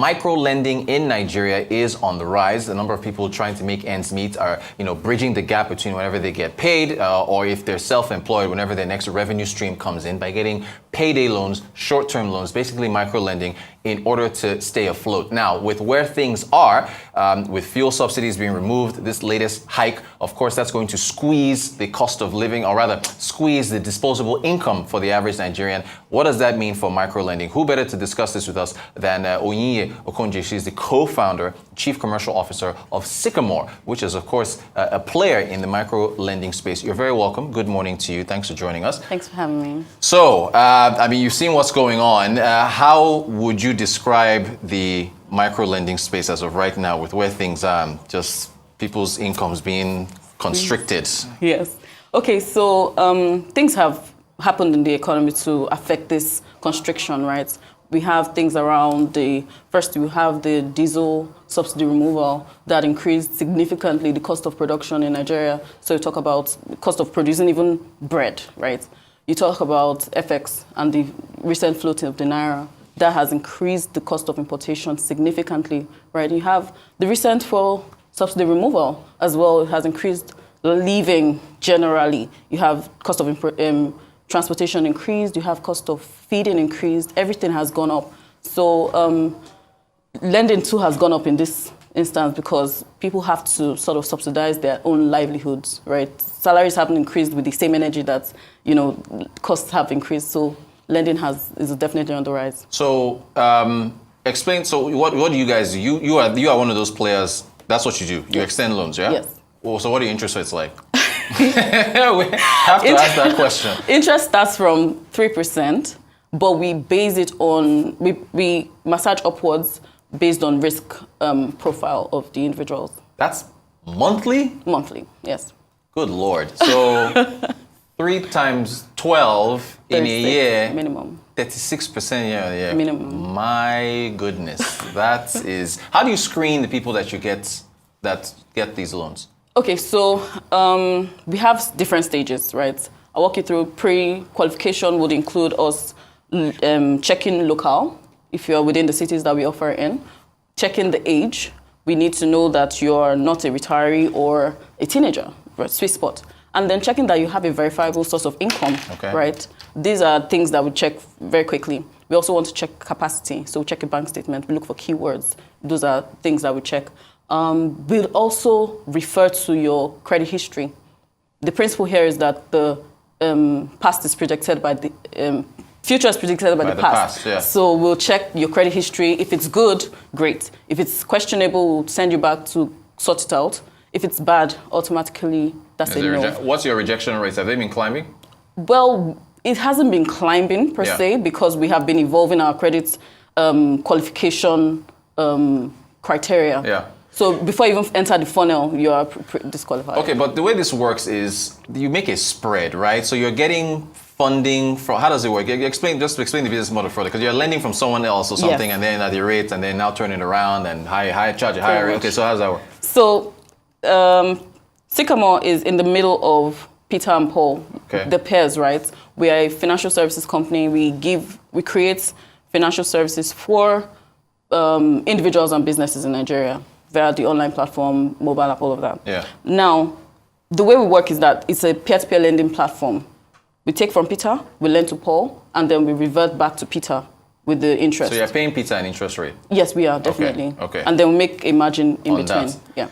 micro-lending in Nigeria is on the rise. The number of people trying to make ends meet are, bridging the gap between whenever they get paid or if they're self-employed, whenever their next revenue stream comes in by getting payday loans, short-term loans, basically micro-lending in order to stay afloat. Now, with where things are, with fuel subsidies being removed, this latest hike, of course, that's going to squeeze the cost of living, or rather squeeze the disposable income for the average Nigerian. What does that mean for micro-lending? Who better to discuss this with us than Onyinye Okonje? She's the co-founder, chief commercial officer of Sycamore, which is, of course, a player in the micro-lending space. You're very welcome. Good morning to you. Thanks for joining us. Thanks for having me. So, you've seen what's going on. How would you describe the micro-lending space as of right now with where things are, just people's incomes being constricted? Yes. Okay, so things have happened in the economy to affect this constriction, right? We have things around first we have the diesel subsidy removal that increased significantly the cost of production in Nigeria. So you talk about the cost of producing even bread, right? You talk about FX and the recent floating of the Naira. That has increased the cost of importation significantly, right? You have the recent fuel subsidy removal as well. It has increased living generally. You have cost of transportation increased. You have cost of feeding increased. Everything has gone up. So lending too has gone up in this instance because people have to sort of subsidize their own livelihoods, right? Salaries haven't increased with the same energy that, costs have increased. So lending is definitely on the rise. So explain. So what do you guys do? You are one of those players. That's what you do. You extend loans, yeah? Yes. Well, so what are your interest rates like? We have to ask that question. Interest starts from 3%, but we base it on we massage upwards based on risk profile of the individuals. That's monthly? Monthly, yes. Good Lord. So 3 times 12 in a year. Minimum. 36% year. Minimum. My goodness. That is. How do you screen the people that you get these loans? Okay, so we have different stages, right? I'll walk you through. Pre-qualification would include us checking local, if you're within the cities that we offer in, checking the age. We need to know that you're not a retiree or a teenager, right? Sweet spot. And then checking that you have a verifiable source of income, right? These are things that we check very quickly. We also want to check capacity. So we check a bank statement. We look for keywords. Those are things that we check. We'll also refer to your credit history. The principle here is that the past is predicted by the future is predicted by the past. Yeah. So we'll check your credit history. If it's good, great. If it's questionable, we'll send you back to sort it out. If it's bad, automatically that's a no. What's your rejection rates? Have they been climbing? Well, it hasn't been climbing per se because we have been evolving our credit qualification criteria. Yeah. So before you even enter the funnel, you are disqualified. Okay, but the way this works is you make a spread, right? So you're getting funding from, how does it work? Explain the business model further, because you're lending from someone else or something, and then at the rate, and then now turn it around and charge a higher rate. Okay, so how does that work? So Sycamore is in the middle of Peter and Paul, the pairs, right? We are a financial services company. We create financial services for individuals and businesses in Nigeria via the online platform, mobile app, all of that. Yeah. Now, the way we work is that it's a peer-to-peer lending platform. We take from Peter, we lend to Paul, and then we revert back to Peter with the interest. So you're paying Peter an interest rate? Yes, we are, definitely. Okay. And then we make a margin in between. That. Yeah.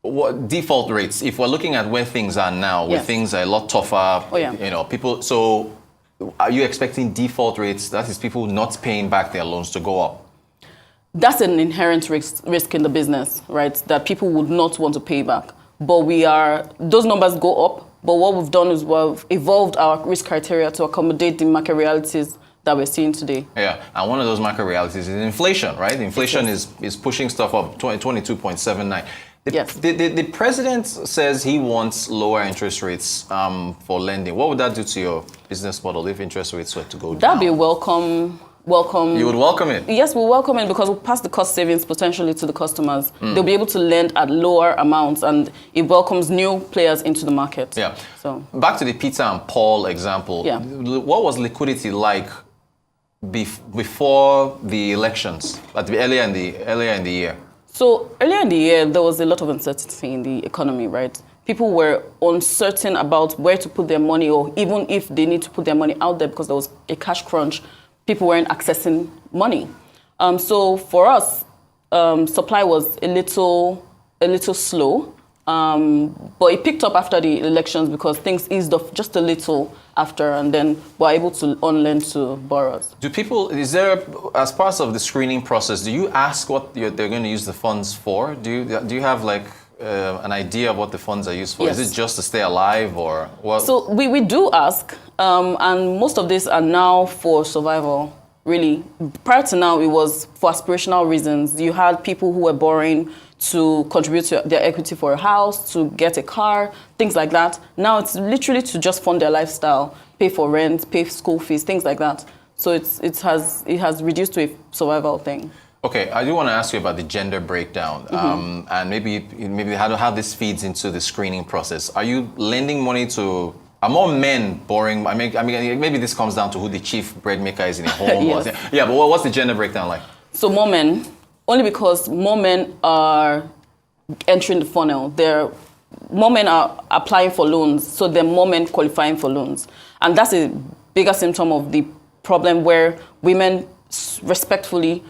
What default rates? If we're looking at where things are now, where things are a lot tougher, people. So, are you expecting default rates? That is, people not paying back their loans to go up. That's an inherent risk in the business, right? That people would not want to pay back. But those numbers go up. But what we've done is we've evolved our risk criteria to accommodate the market realities that we're seeing today. Yeah, and one of those market realities is inflation, right? Inflation is pushing stuff up, 22.79. The president says he wants lower interest rates for lending. What would that do to your business model if interest rates were to go down? That'd be welcome. You would welcome it? Yes, we'll welcome it because we'll pass the cost savings potentially to the customers. They'll be able to lend at lower amounts, and it welcomes new players into the market. Yeah. So back to the Peter and Paul example. Yeah. What was liquidity like before the elections, earlier in the year? So earlier in the year, there was a lot of uncertainty in the economy, right? People were uncertain about where to put their money, or even if they need to put their money out there because there was a cash crunch, people weren't accessing money. So for us, supply was a little slow, but it picked up after the elections because things eased off just a little after, and then we're able to lend to borrowers. Do people, is there, as part of the screening process, do you ask what they're going to use the funds for? Do you have like an idea of what the funds are used for? Yes. Is it just to stay alive or what? So we do ask, and most of these are now for survival, really. Prior to now, it was for aspirational reasons. You had people who were borrowing to contribute to their equity for a house, to get a car, things like that. Now it's literally to just fund their lifestyle, pay for rent, pay school fees, things like that. So it has reduced to a survival thing. Okay, I do want to ask you about the gender breakdown, and maybe how this feeds into the screening process. Are you lending money to? Are more men borrowing? I mean, maybe this comes down to who the chief bread maker is in a home. Yes. Yeah, but what's the gender breakdown like? So more men, only because more men are entering the funnel. More men are applying for loans, so there are more men qualifying for loans, and that's a bigger symptom of the problem where women respectfully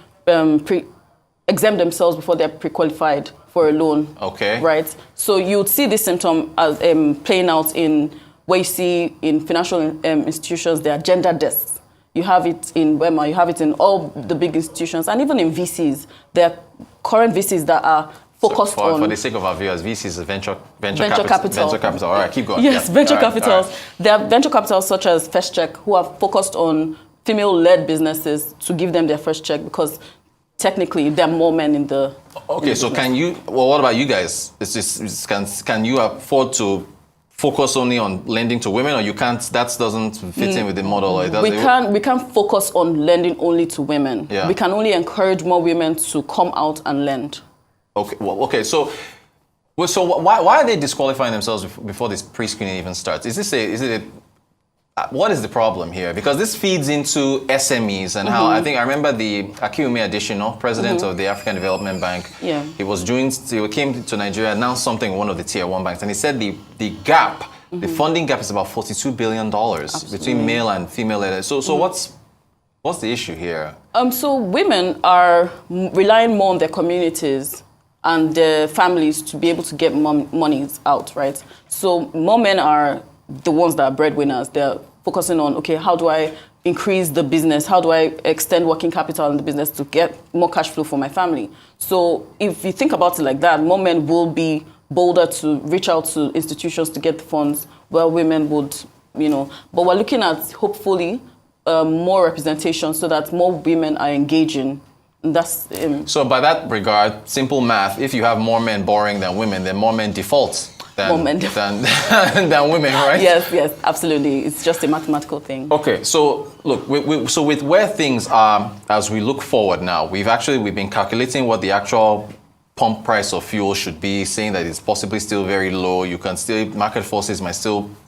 exempt themselves before they're pre-qualified for a loan. Okay. Right? So you'd see this symptom as playing out in where you see in financial institutions, there are gender desks. You have it in WEMA, you have it in all the big institutions, and even in VCs. There are current VCs that are focused on... For the sake of our viewers, VCs is venture capital. Venture capital. All right, keep going. Yes, yeah. venture All right, capitals. all right. There are venture capitals such as First Check who are focused on female-led businesses to give them their first check because technically there are more men in the... Okay, so can you... Well, what about you guys? Can you afford to focus only on lending to women, or you can't? That doesn't fit in with the model. Or it doesn't, we can't focus on lending only to women. Yeah. We can only encourage more women to come out and lend. Okay. Well, okay. So why are they disqualifying themselves before this pre-screening even starts? What is the problem here? Because this feeds into SMEs and how I remember the Akiume Additional, president of the African Development Bank. Yeah. He came to Nigeria, announced something in one of the tier 1 banks, and he said the gap, the funding gap is about $42 billion between male and female led. So what's the issue here? So women are relying more on their communities and their families to be able to get monies out, right? So more men are the ones that are breadwinners. They're focusing on, okay, how do I increase the business? How do I extend working capital in the business to get more cash flow for my family? So if you think about it like that, more men will be bolder to reach out to institutions to get the funds, while women would, but we're looking at hopefully more representation so that more women are engaging. And that's So by that regard, simple math, if you have more men borrowing than women, then more men default. Than women, right? Yes, absolutely. It's just a mathematical thing. Okay, so look, so with where things are as we look forward now, we've been calculating what the actual pump price of fuel should be, saying that it's possibly still very low. Market forces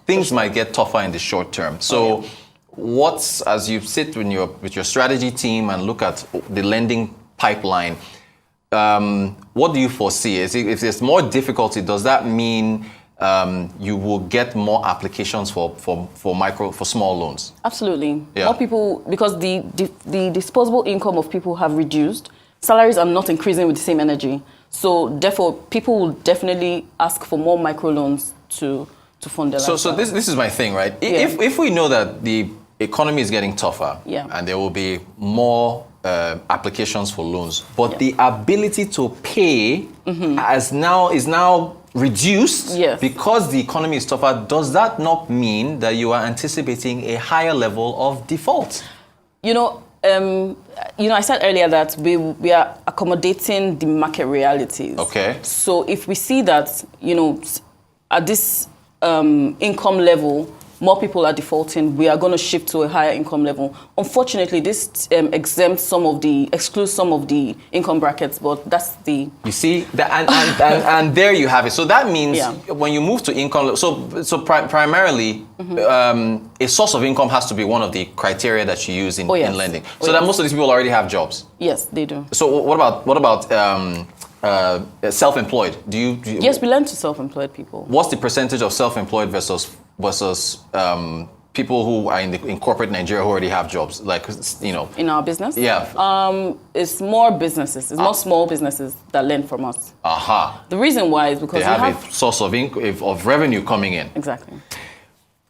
things might get tougher in the short term. So as you sit with your strategy team and look at the lending pipeline, what do you foresee? If there's more difficulty, does that mean you will get more applications for small loans? Absolutely. Yeah. More people, because the disposable income of people have reduced, salaries are not increasing with the same energy. So therefore, people will definitely ask for more microloans to fund their lifestyle. So this is my thing, right? Yeah. If we know that the economy is getting tougher, and there will be more applications for loans, but the ability to pay is now reduced because the economy is tougher, does that not mean that you are anticipating a higher level of default? I said earlier that we are accommodating the market realities. Okay. So if we see that, at this income level, more people are defaulting, we are going to shift to a higher income level. Unfortunately, this excludes some of the income brackets, but that's the... You see, and there you have it. So that means when you move to income, primarily, a source of income has to be one of the criteria that you use in lending. So that most of these people already have jobs. Yes, they do. So what about self-employed? Do you Yes, we lend to self-employed people. What's the percentage of self-employed versus people who are in corporate Nigeria who already have jobs? Like, in our business? Yeah. It's more businesses. It's more small businesses that lend from us. Aha. The reason why is because they have a source of revenue coming in. Exactly.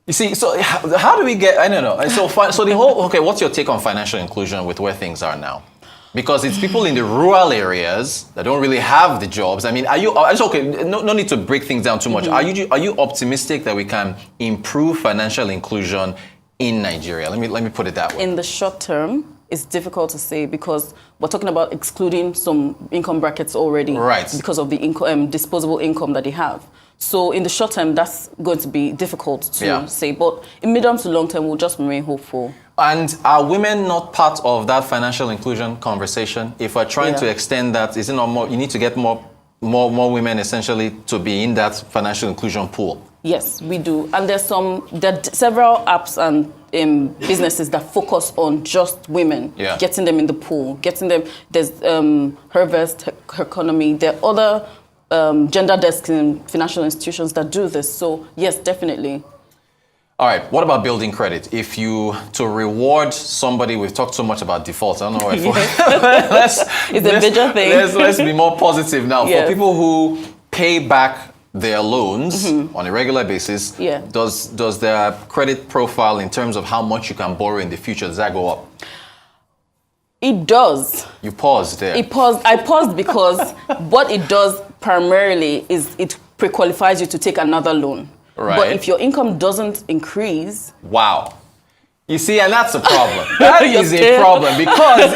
You see, so how do we get? I don't know. So the whole what's your take on financial inclusion with where things are now? Because it's people in the rural areas that don't really have the jobs. I mean, no need to break things down too much. Are you optimistic that we can improve financial inclusion in Nigeria? Let me put it that way. In the short term, it's difficult to say because we're talking about excluding some income brackets already, right? Because of the disposable income that they have. So in the short term, that's going to be difficult to say. But in medium to long term, we'll just remain hopeful. And are women not part of that financial inclusion conversation? If we're trying to extend that, is it not more? You need to get more women essentially to be in that financial inclusion pool. Yes, we do. And there are several apps and businesses that focus on just women, getting them in the pool, getting them. There's Harvest, Her Economy. There are other gender desks in financial institutions that do this. So yes, definitely. All right, what about building credit? To reward somebody, we've talked so much about defaults. I don't know if it's a major thing. Let's be more positive now. For people who pay back their loans on a regular basis, does their credit profile in terms of how much you can borrow in the future, does that go up? It does. You paused there. I paused because what it does primarily is it pre-qualifies you to take another loan. Right. But if your income doesn't increase... Wow. You see, and that's a problem. That is a problem because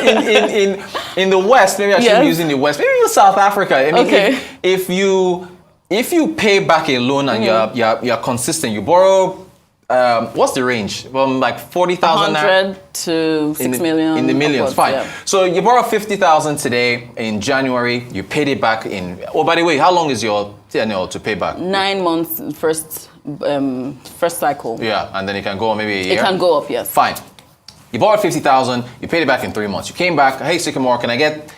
in the West, maybe I shouldn't be using the West, maybe in South Africa. I mean, if you pay back a loan and you're consistent, you borrow... what's the range? From like 40,000 100 to 6 million. In the millions, fine. Yeah. So you borrow 50,000 today in January, you paid it back in... Oh, by the way, how long is your tenure to pay back? 9 months first cycle. Yeah, and then it can go on maybe a year? It can go up, yes. Fine. You borrowed 50,000, you paid it back in 3 months. You came back, hey, Sycamore, can I get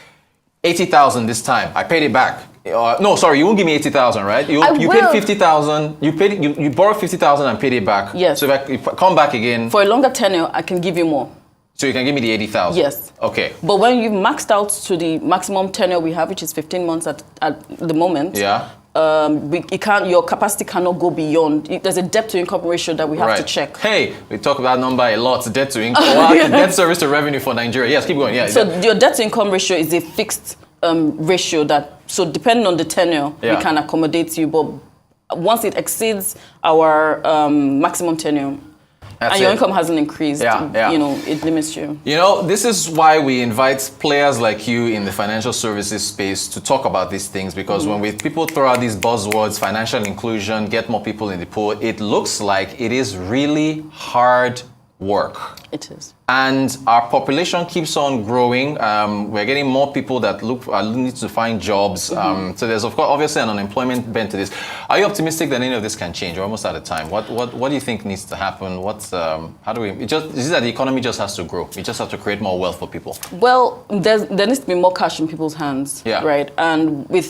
80,000 this time? I paid it back. No, sorry, you won't give me 80,000, right? You paid 50,000. You borrowed 50,000 and paid it back. Yes. So if I come back again for a longer tenure, I can give you more. So you can give me the 80,000. Yes. Okay. But when you've maxed out to the maximum tenure we have, which is 15 months at the moment. Yeah. Your capacity cannot go beyond. There's a debt to income ratio that we have to check. Hey, we talk about that number a lot. Debt to income, debt service to revenue for Nigeria. Yes, keep going. Yeah. So your debt to income ratio is a fixed ratio so depending on the tenure, we can accommodate you. But once it exceeds our maximum tenure, and your income hasn't increased, it limits you. This is why we invite players like you in the financial services space to talk about these things, because when people throw out these buzzwords, financial inclusion, get more people in the pool, it looks like it is really hard work. It is. And our population keeps on growing. We're getting more people that need to find jobs. So there's, of course, obviously an unemployment bent to this. Are you optimistic that any of this can change? We're almost out of time. What do you think needs to happen? Is it that the economy just has to grow? We just have to create more wealth for people? Well, there needs to be more cash in people's hands, right? And we're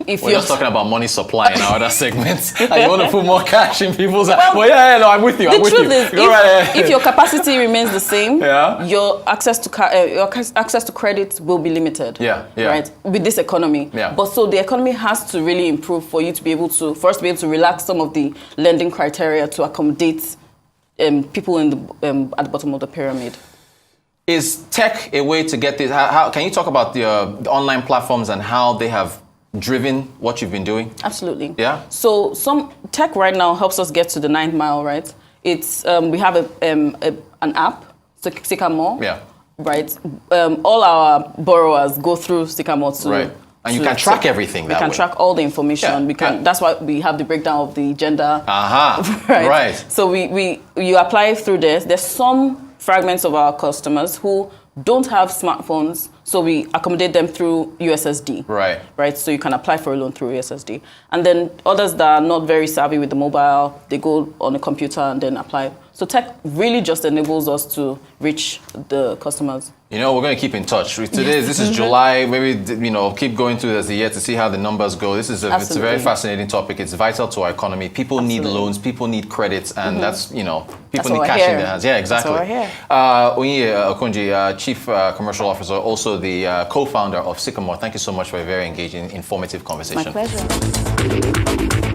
just talking about money supply in our other segments, and you want to put more cash in people's hands. Well, I'm with you. The truth is, if your capacity remains the same, your access to credit will be limited. Right, with this economy. But so the economy has to really improve for us to be able to relax some of the lending criteria to accommodate people at the bottom of the pyramid. Is tech a way to get this? How can you talk about the online platforms and how they have driven what you've been doing? Absolutely. Yeah. So some tech right now helps us get to the 9th mile, right? It's we have an app, Sycamore. Yeah. Right. All our borrowers go through Sycamore to And you can track everything that way. We can track all the information. Yeah. We can. That's why we have the breakdown of the gender. Right. So you apply through this. There's some fragments of our customers who don't have smartphones, so we accommodate them through USSD. Right. So you can apply for a loan through USSD. And then others that are not very savvy with the mobile, they go on a computer and then apply. So tech really just enables us to reach the customers. You know, we're going to keep in touch. Today, this is July. Maybe, keep going through as the year to see how the numbers go. This is it's a very fascinating topic. It's vital to our economy. People need loans. People need credits. And that's, people need cash in their hands. Yeah, exactly. That's why we're here. Onye Okonji, Chief Commercial Officer, also the co-founder of Sycamore. Thank you so much for a very engaging, informative conversation. My pleasure.